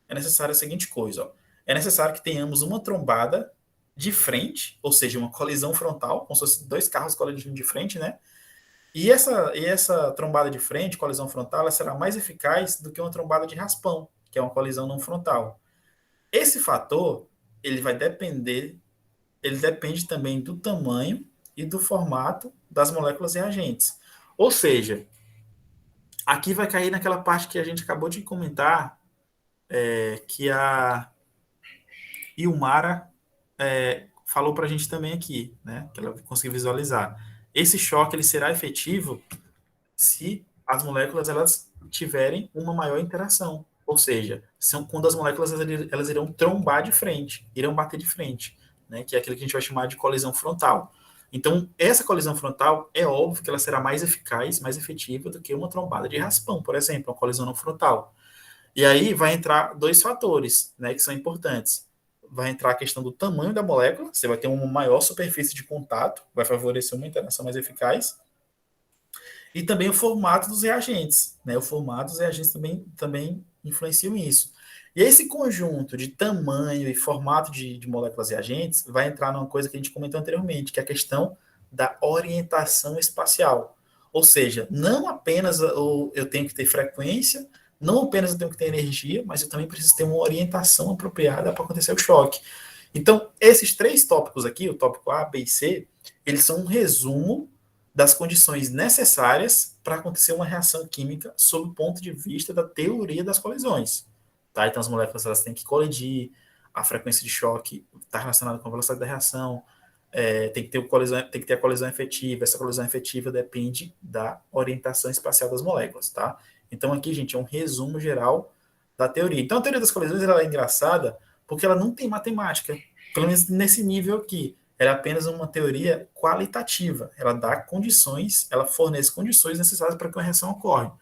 A: é necessária a seguinte coisa. Ó. É necessário que tenhamos uma trombada de frente, ou seja, uma colisão frontal, como se fossem dois carros colidindo de frente, né? E essa trombada de frente, colisão frontal, ela será mais eficaz do que uma trombada de raspão, que é uma colisão não frontal. Esse fator, ele depende também do tamanho e do formato das moléculas reagentes. Ou seja, aqui vai cair naquela parte que a gente acabou de comentar, que a Ilmara falou para a gente também aqui, né, que ela conseguiu visualizar. Esse choque ele será efetivo se as moléculas elas tiverem uma maior interação. Ou seja, quando as moléculas elas irão trombar de frente, irão bater de frente, né, que é aquilo que a gente vai chamar de colisão frontal. Então, essa colisão frontal, é óbvio que ela será mais eficaz, mais efetiva do que uma trombada de raspão, por exemplo, uma colisão não frontal. E aí vai entrar dois fatores, né, que são importantes. Vai entrar a questão do tamanho da molécula, você vai ter uma maior superfície de contato, vai favorecer uma interação mais eficaz, e também o formato dos reagentes, né, o formato dos reagentes também influenciam isso. E esse conjunto de tamanho e formato de moléculas reagentes vai entrar numa coisa que a gente comentou anteriormente, que é a questão da orientação espacial. Ou seja, não apenas eu tenho que ter frequência, não apenas eu tenho que ter energia, mas eu também preciso ter uma orientação apropriada para acontecer o choque. Então, esses três tópicos aqui, o tópico A, B e C, eles são um resumo das condições necessárias para acontecer uma reação química sob o ponto de vista da teoria das colisões. Tá? Então, as moléculas elas têm que colidir, a frequência de choque está relacionada com a velocidade da reação, tem que ter a colisão efetiva, essa colisão efetiva depende da orientação espacial das moléculas. Tá? Então, aqui, gente, é um resumo geral da teoria. Então, a teoria das colisões ela é engraçada porque ela não tem matemática, pelo menos nesse nível aqui. Ela é apenas uma teoria qualitativa. Ela dá condições, ela fornece condições necessárias para que uma reação ocorra.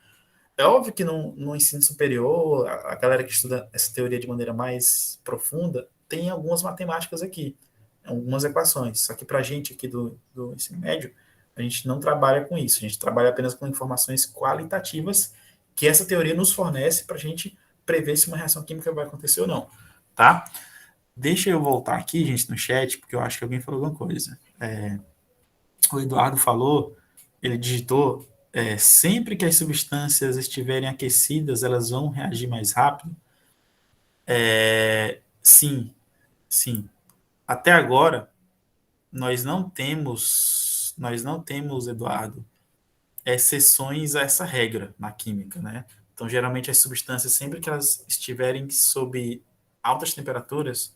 A: É óbvio que no ensino superior, a galera que estuda essa teoria de maneira mais profunda tem algumas matemáticas aqui, algumas equações. Só que para a gente aqui do ensino médio, a gente não trabalha com isso. A gente trabalha apenas com informações qualitativas que essa teoria nos fornece para a gente prever se uma reação química vai acontecer ou não. Tá? Deixa eu voltar aqui, gente, no chat, porque eu acho que alguém falou alguma coisa. O Eduardo falou, ele digitou, sempre que as substâncias estiverem aquecidas, elas vão reagir mais rápido? Sim, sim. Até agora, nós não temos, Eduardo, exceções a essa regra na química, né? Então, geralmente, as substâncias, sempre que elas estiverem sob altas temperaturas,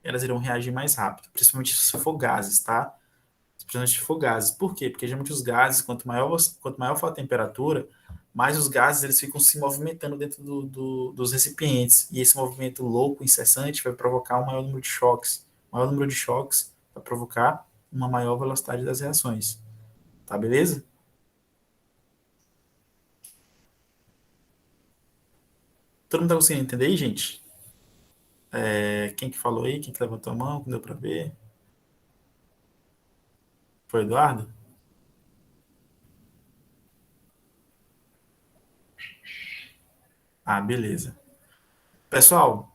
A: elas irão reagir mais rápido, principalmente se for gases, tá? Principalmente se for gases. Por quê? Porque geralmente os gases, quanto maior for a temperatura, mais os gases eles ficam se movimentando dentro dos recipientes. E esse movimento louco, incessante, vai provocar um maior número de choques. O maior número de choques vai provocar uma maior velocidade das reações. Tá, beleza? Todo mundo tá conseguindo entender aí, gente? Quem que falou aí? Quem que levantou a mão? Não deu para ver? Foi o Eduardo? Ah, beleza. Pessoal,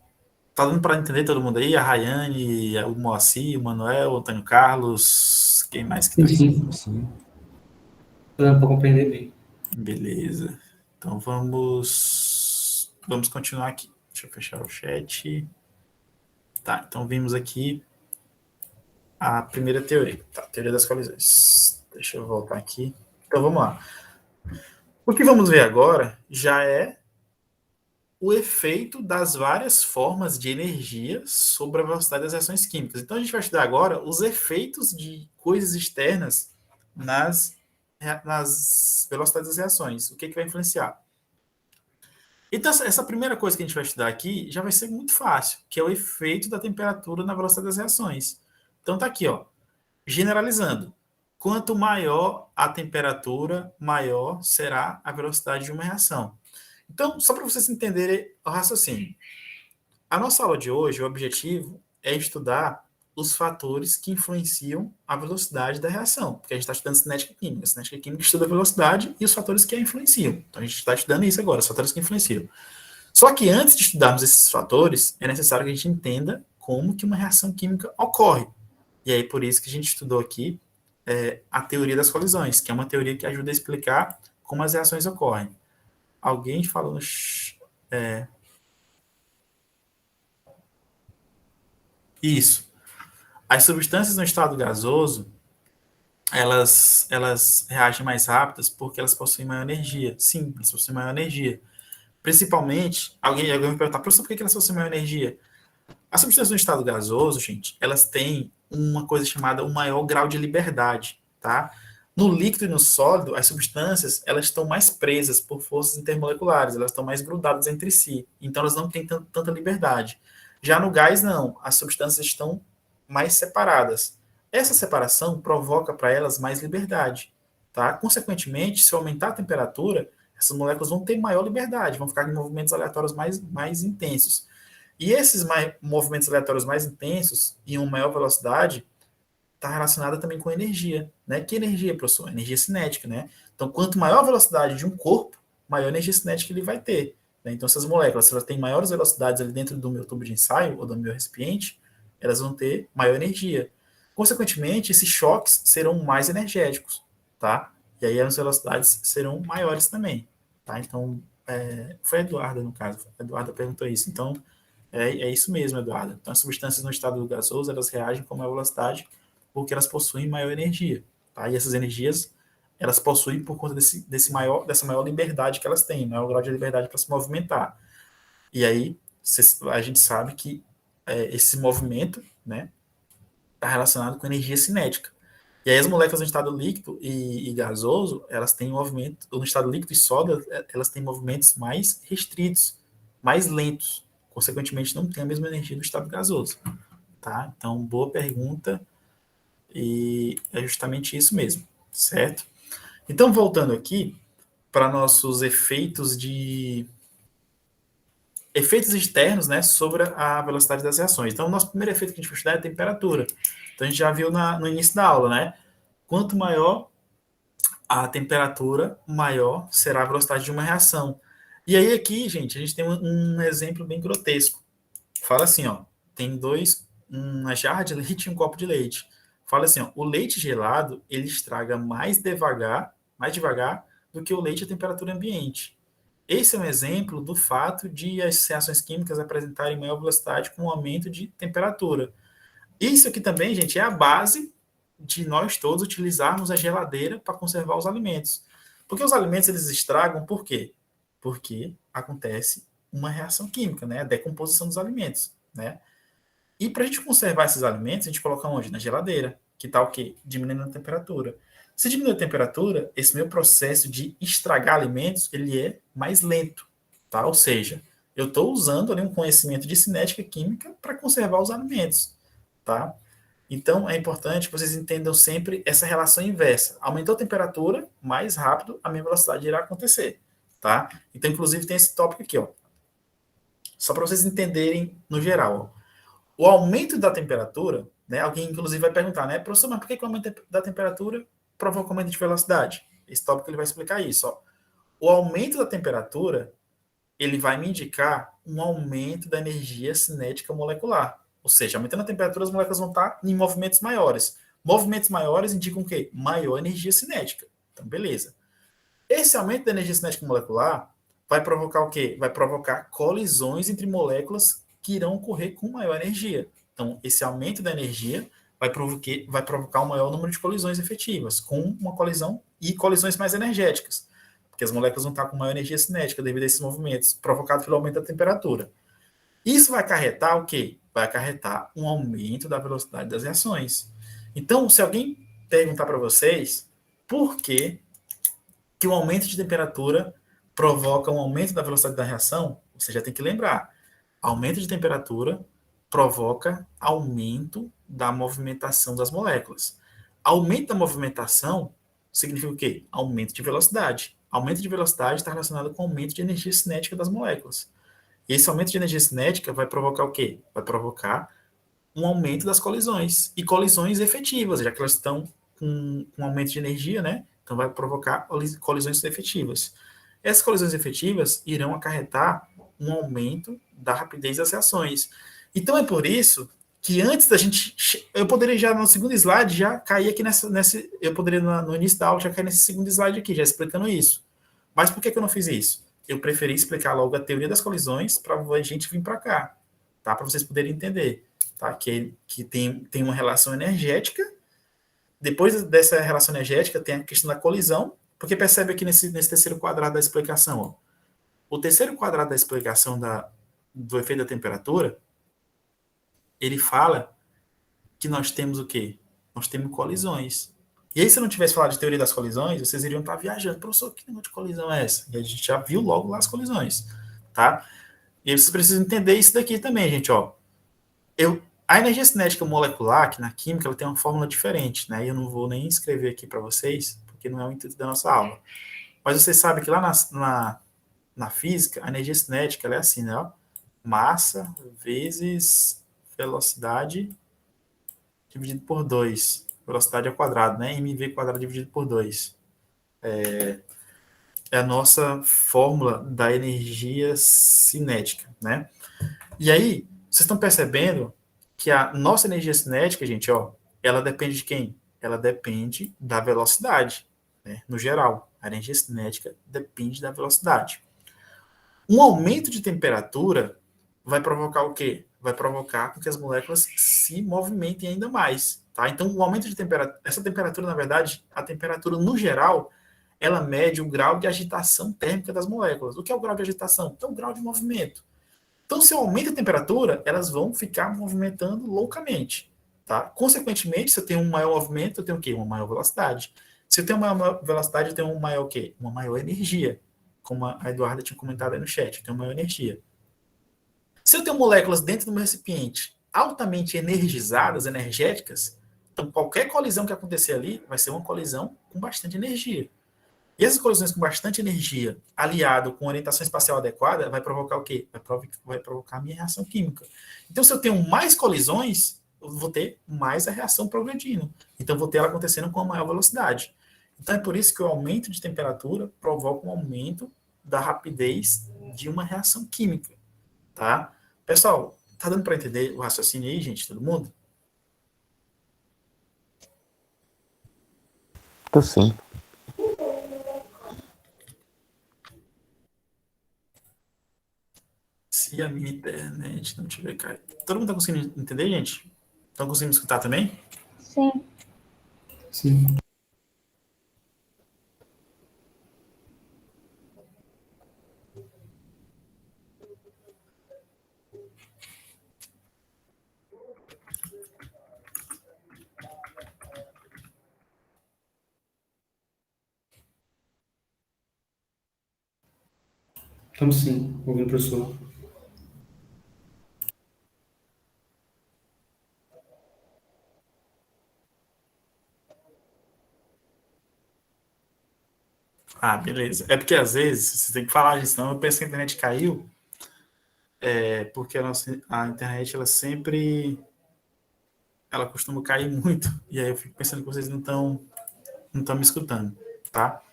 A: tá dando para entender todo mundo aí? A Rayane, o Moacir, o Manuel, o Antônio Carlos, quem mais que tá
C: Sim,
A: aí?
C: sim.
B: Sim.
C: Tô dando para compreender bem.
A: Beleza. Então vamos continuar aqui. Deixa eu fechar o chat. Tá, então vimos aqui a primeira teoria, tá? Teoria das colisões. Deixa eu voltar aqui. Então vamos lá. O que vamos ver agora já é o efeito das várias formas de energia sobre a velocidade das reações químicas. Então a gente vai estudar agora os efeitos de coisas externas nas velocidades das reações. O que vai influenciar? Então, essa primeira coisa que a gente vai estudar aqui já vai ser muito fácil, que é o efeito da temperatura na velocidade das reações. Então, tá aqui, ó, generalizando. Quanto maior a temperatura, maior será a velocidade de uma reação. Então, só para vocês entenderem o raciocínio. A nossa aula de hoje, o objetivo é estudar os fatores que influenciam a velocidade da reação, porque a gente está estudando cinética química. Cinética química estuda a velocidade e os fatores que a influenciam. Então, a gente está estudando isso agora, os fatores que influenciam. Só que antes de estudarmos esses fatores, é necessário que a gente entenda como que uma reação química ocorre. E aí, por isso que a gente estudou aqui a teoria das colisões, que é uma teoria que ajuda a explicar como as reações ocorrem. Alguém falou no... Isso. As substâncias no estado gasoso, elas reagem mais rápidas porque elas possuem maior energia. Sim, elas possuem maior energia. Principalmente, alguém vai me perguntar, professor, por que elas possuem maior energia? As substâncias no estado gasoso, gente, elas têm uma coisa chamada um maior grau de liberdade, tá? No líquido e no sólido, as substâncias, elas estão mais presas por forças intermoleculares, elas estão mais grudadas entre si, então elas não têm tanta liberdade. Já no gás, não, as substâncias estão mais separadas. Essa separação provoca para elas mais liberdade, tá? Consequentemente, se aumentar a temperatura, essas moléculas vão ter maior liberdade, vão ficar em movimentos aleatórios mais intensos. E esses movimentos aleatórios mais intensos, em uma maior velocidade, está relacionada também com energia, né? Que energia, professor? Energia cinética, né? Então, quanto maior a velocidade de um corpo, maior energia cinética ele vai ter. Né? Então, essas moléculas, se elas têm maiores velocidades ali dentro do meu tubo de ensaio ou do meu recipiente, elas vão ter maior energia. Consequentemente, esses choques serão mais energéticos, tá? E aí as velocidades serão maiores também, tá? Então, foi a Eduarda, no caso. A Eduarda perguntou isso. Então, é isso mesmo, Eduardo. Então, as substâncias no estado gasoso, elas reagem com maior velocidade porque elas possuem maior energia. Tá? E essas energias, elas possuem por conta dessa maior liberdade que elas têm, maior grau de liberdade para se movimentar. E aí, a gente sabe que esse movimento, né, está relacionado com energia cinética. E aí as moléculas no estado líquido e gasoso, elas têm movimento, ou no estado líquido e sólido, elas têm movimentos mais restritos, mais lentos. Consequentemente, não tem a mesma energia do estado gasoso. Tá? Então, boa pergunta. E é justamente isso mesmo, certo? Então, voltando aqui para nossos efeitos externos, né, sobre a velocidade das reações. Então, o nosso primeiro efeito que a gente vai estudar é a temperatura. Então, a gente já viu no início da aula, né? Quanto maior a temperatura, maior será a velocidade de uma reação. E aí aqui, gente, a gente tem um exemplo bem grotesco. Fala assim, ó, tem uma jarra de leite e um copo de leite. Fala assim, ó, o leite gelado, ele estraga mais devagar do que o leite a temperatura ambiente. Esse é um exemplo do fato de as reações químicas apresentarem maior velocidade com o aumento de temperatura. Isso aqui também, gente, é a base de nós todos utilizarmos a geladeira para conservar os alimentos. Porque os alimentos eles estragam por quê? Porque acontece uma reação química, né? A decomposição dos alimentos, né? E para a gente conservar esses alimentos, a gente coloca onde? Na geladeira, que está o quê? Diminuindo a temperatura. Se diminuir a temperatura, esse meu processo de estragar alimentos, ele é mais lento, tá? Ou seja, eu estou usando ali um conhecimento de cinética química para conservar os alimentos, tá? Então, é importante que vocês entendam sempre essa relação inversa. Aumentou a temperatura, mais rápido a minha velocidade irá acontecer, tá? Então, inclusive, tem esse tópico aqui, ó. Só para vocês entenderem no geral, ó. O aumento da temperatura, né? Alguém, inclusive, vai perguntar, né? Professor, mas por que o aumento da temperatura provoca aumento de velocidade? Esse tópico ele vai explicar isso, ó. O aumento da temperatura, ele vai me indicar um aumento da energia cinética molecular. Ou seja, aumentando a temperatura, as moléculas vão estar em movimentos maiores. Movimentos maiores indicam o quê? Maior energia cinética. Então, beleza. Esse aumento da energia cinética molecular vai provocar o quê? Vai provocar colisões entre moléculas que irão ocorrer com maior energia. Então, esse aumento da energia vai provocar um maior número de colisões efetivas, com uma colisão e colisões mais energéticas, porque as moléculas vão estar com maior energia cinética devido a esses movimentos provocados pelo aumento da temperatura. Isso vai acarretar o quê? Vai acarretar um aumento da velocidade das reações. Então, se alguém perguntar para vocês por que o aumento de temperatura provoca um aumento da velocidade da reação, você já tem que lembrar. Aumento de temperatura provoca aumento da movimentação das moléculas. Aumento da movimentação significa o quê? Aumento de velocidade. Aumento de velocidade está relacionado com aumento de energia cinética das moléculas. E esse aumento de energia cinética vai provocar o quê? Vai provocar um aumento das colisões. E colisões efetivas, já que elas estão com um aumento de energia, né? Então vai provocar colisões efetivas. Essas colisões efetivas irão acarretar um aumento da rapidez das reações. Então é por isso que antes da gente... Eu poderia já no segundo slide já cair aqui eu poderia no início da aula já cair nesse segundo slide aqui, já explicando isso. Mas por que eu não fiz isso? Eu preferi explicar logo a teoria das colisões para a gente vir para cá, tá? Para vocês poderem entender, tá? Que tem uma relação energética. Depois dessa relação energética tem a questão da colisão, porque percebe aqui nesse terceiro quadrado da explicação, ó. O terceiro quadrado da explicação do efeito da temperatura, ele fala que nós temos o quê? Nós temos colisões. E aí, se eu não tivesse falado de teoria das colisões, vocês iriam estar viajando. Professor, que negócio de colisão é essa? E a gente já viu logo lá as colisões, tá? E aí vocês precisam entender isso daqui também, gente, ó. A energia cinética molecular, que na química, ela tem uma fórmula diferente, né? E eu não vou nem escrever aqui para vocês, porque não é o intuito da nossa aula. Mas vocês sabem que lá na física, a energia cinética, ela é assim, né? Ó? Massa vezes velocidade dividido por 2. Velocidade ao quadrado, né? mv quadrado dividido por 2. É a nossa fórmula da energia cinética, né? E aí, vocês estão percebendo que a nossa energia cinética, gente, ó, ela depende de quem? Ela depende da velocidade, né? No geral, a energia cinética depende da velocidade. Um aumento de temperatura vai provocar o quê? Vai provocar que as moléculas se movimentem ainda mais, tá? Então, o aumento de temperatura, essa temperatura, na verdade, a temperatura no geral, ela mede o grau de agitação térmica das moléculas. O que é o grau de agitação? Então, o grau de movimento. Então, se eu aumento a temperatura, elas vão ficar movimentando loucamente, tá? Consequentemente, se eu tenho um maior movimento, eu tenho o quê? Uma maior velocidade. Se eu tenho uma maior velocidade, eu tenho um maior o quê? Uma maior energia. Como a Eduarda tinha comentado aí no chat, eu tenho uma maior energia. Se eu tenho moléculas dentro do meu recipiente altamente energizadas, energéticas, então qualquer colisão que acontecer ali vai ser uma colisão com bastante energia. E essas colisões com bastante energia, aliado com orientação espacial adequada, vai provocar o quê? Vai provocar a minha reação química. Então, se eu tenho mais colisões, eu vou ter mais a reação progredindo. Então, vou ter ela acontecendo com a maior velocidade. Então, é por isso que o aumento de temperatura provoca um aumento da rapidez de uma reação química, tá? Pessoal, tá dando para entender o raciocínio aí, gente, todo mundo?
F: Tô sim.
A: Se a minha internet não tiver caído. Todo mundo tá conseguindo entender, gente? Estão conseguindo me escutar também?
D: Sim.
C: Sim. Estamos sim, ouvindo o professor.
A: Ah, beleza. É porque às vezes você tem que falar disso, senão eu penso que a internet caiu, porque a internet ela costuma cair muito, e aí eu fico pensando que vocês não estão me escutando, tá?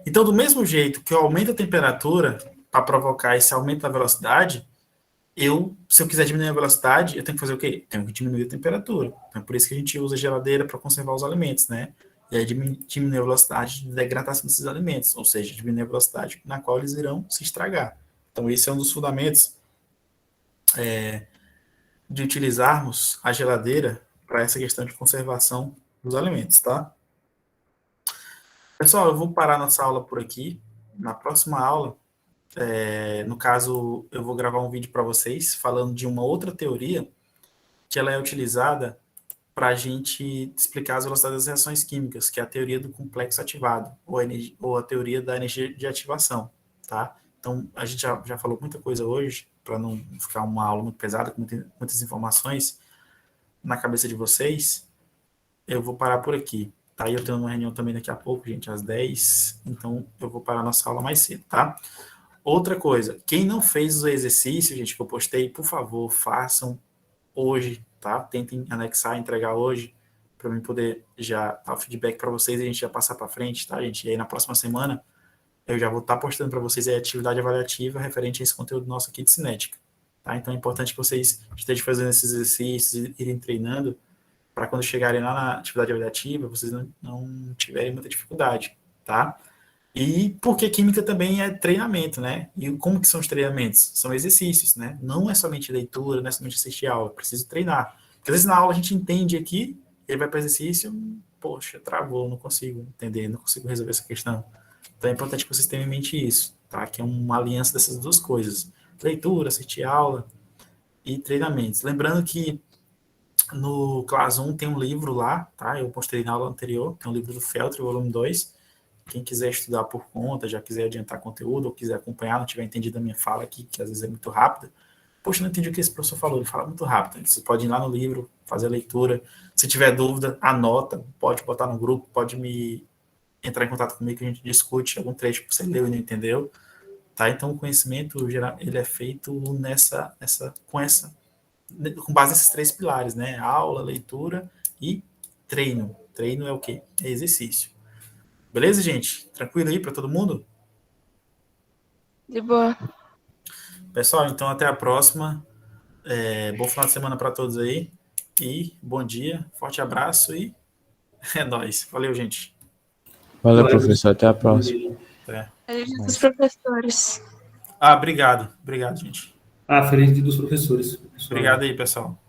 A: Então, do mesmo jeito que eu aumento a temperatura para provocar esse aumento da velocidade, se eu quiser diminuir a velocidade, eu tenho que fazer o quê? Tenho que diminuir a temperatura. Então, é por isso que a gente usa a geladeira para conservar os alimentos, né? E aí diminuir a velocidade de degradação desses alimentos, ou seja, diminuir a velocidade na qual eles irão se estragar. Então, esse é um dos fundamentos de utilizarmos a geladeira para essa questão de conservação dos alimentos, tá? Pessoal, eu vou parar nossa aula por aqui. Na próxima aula, no caso, eu vou gravar um vídeo para vocês falando de uma outra teoria que ela é utilizada para a gente explicar as velocidades das reações químicas, que é a teoria do complexo ativado, ou a teoria da energia de ativação, tá? Então, a gente já falou muita coisa hoje, para não ficar uma aula muito pesada, com muitas informações na cabeça de vocês. Eu vou parar por aqui, tá? E eu tenho uma reunião também daqui a pouco, gente, às 10, então eu vou parar a nossa aula mais cedo, tá? Outra coisa, quem não fez o exercício, gente, que eu postei, por favor, façam hoje, tá? Tentem anexar, entregar hoje, para mim poder já dar o feedback para vocês e a gente já passar para frente, tá, gente? E aí na próxima semana eu já vou estar postando para vocês a atividade avaliativa referente a esse conteúdo nosso aqui de cinética, tá? Então é importante que vocês estejam fazendo esses exercícios e irem treinando para quando chegarem lá na atividade avaliativa, vocês não tiverem muita dificuldade, tá? E porque química também é treinamento, né? E como que são os treinamentos? São exercícios, né? Não é somente leitura, não é somente assistir aula, é preciso treinar. Porque às vezes na aula a gente entende aqui, ele vai para o exercício, poxa, travou, não consigo entender, não consigo resolver essa questão. Então é importante que vocês tenham em mente isso, tá? Que é uma aliança dessas duas coisas. Leitura, assistir aula e treinamentos. Lembrando que no Class 1 tem um livro lá, tá? Eu mostrei na aula anterior, tem um livro do Feltri, volume 2. Quem quiser estudar por conta, já quiser adiantar conteúdo, ou quiser acompanhar, não tiver entendido a minha fala aqui, que às vezes é muito rápida, poxa, não entendi o que esse professor falou, ele fala muito rápido. Você pode ir lá no livro, fazer a leitura. Se tiver dúvida, anota, pode botar no grupo, pode entrar em contato comigo que a gente discute algum trecho que você leu e não entendeu. Tá? Então, o conhecimento geral, ele é feito com base nesses 3 pilares, né? Aula, leitura e treino. Treino é o quê? É exercício. Beleza, gente? Tranquilo aí para todo mundo?
G: De boa.
A: Pessoal, então até a próxima. Bom final de semana para todos aí. E bom dia, forte abraço e é nóis. Valeu, gente.
B: Valeu, professor. Até a próxima.
G: Feliz dia dos professores.
A: Obrigado. Obrigado, gente.
C: Feliz dia dos professores.
A: Obrigado aí, pessoal.